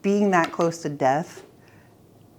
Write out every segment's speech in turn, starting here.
being that close to death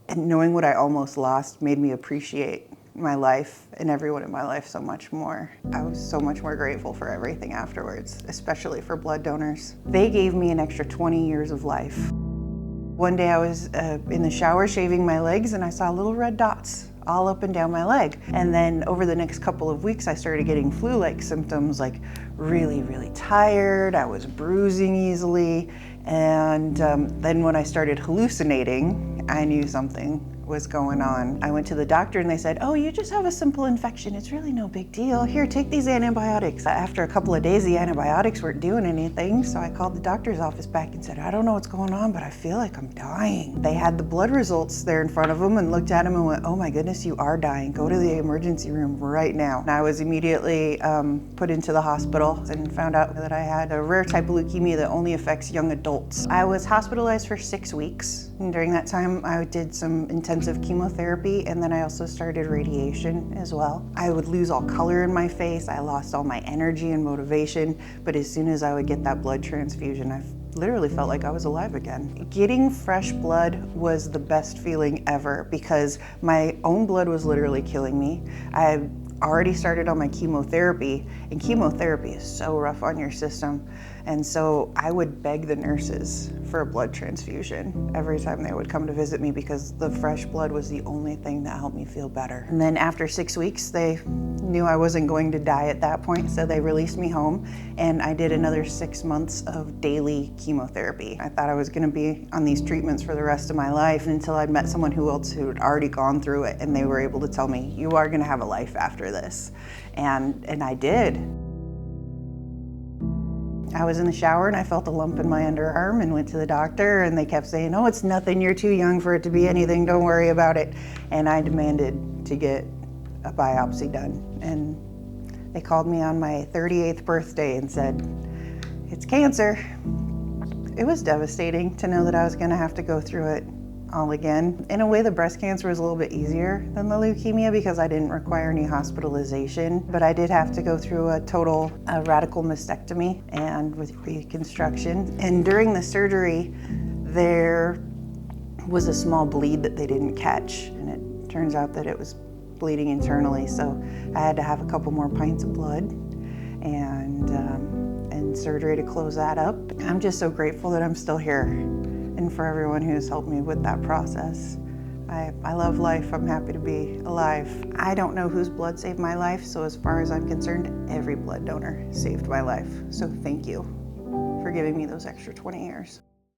and knowing what I almost lost made me appreciate my life and everyone in my life so much more. I was so much more grateful for everything afterwards, especially for blood donors. They gave me an extra 20 years of life. One day I was in the shower shaving my legs and I saw little red dots all up and down my leg. And then over the next couple of weeks, I started getting flu-like symptoms, like really, really tired. I was bruising easily. And then when I started hallucinating, I knew something was going on. I went to the doctor and they said, oh, you just have a simple infection. It's really no big deal. Here, take these antibiotics. After a couple of days, the antibiotics weren't doing anything. So I called the doctor's office back and said, I don't know what's going on, but I feel like I'm dying. They had the blood results there in front of them and looked at them and went, oh my goodness, you are dying. Go to the emergency room right now. And I was immediately put into the hospital and found out that I had a rare type of leukemia that only affects young adults. I was hospitalized for 6 weeks. And during that time, I did some intensive chemotherapy, and then I also started radiation as well. I would lose all color in my face. I lost all my energy and motivation, but as soon as I would get that blood transfusion, I literally felt like I was alive again. Getting fresh blood was the best feeling ever because my own blood was literally killing me. I already started on my chemotherapy, and chemotherapy is so rough on your system. And so I would beg the nurses for a blood transfusion every time they would come to visit me because the fresh blood was the only thing that helped me feel better. And then after 6 weeks, they knew I wasn't going to die at that point, so they released me home, and I did another 6 months of daily chemotherapy. I thought I was gonna be on these treatments for the rest of my life until I'd met someone who had already gone through it, and they were able to tell me, you are gonna have a life after this. And I did. I was in the shower and I felt a lump in my underarm and went to the doctor, and they kept saying, oh, it's nothing, you're too young for it to be anything, don't worry about it. And I demanded to get a biopsy done. And they called me on my 38th birthday and said, it's cancer. It was devastating to know that I was gonna have to go through it all again. In a way, the breast cancer was a little bit easier than the leukemia because I didn't require any hospitalization, but I did have to go through a total radical mastectomy and with reconstruction. And during the surgery, there was a small bleed that they didn't catch, and it turns out that it was bleeding internally, so I had to have a couple more pints of blood and surgery to close that up. I'm just so grateful that I'm still here, and for everyone who's helped me with that process. I love life. I'm happy to be alive. I don't know whose blood saved my life, so as far as I'm concerned, every blood donor saved my life. So thank you for giving me those extra 20 years.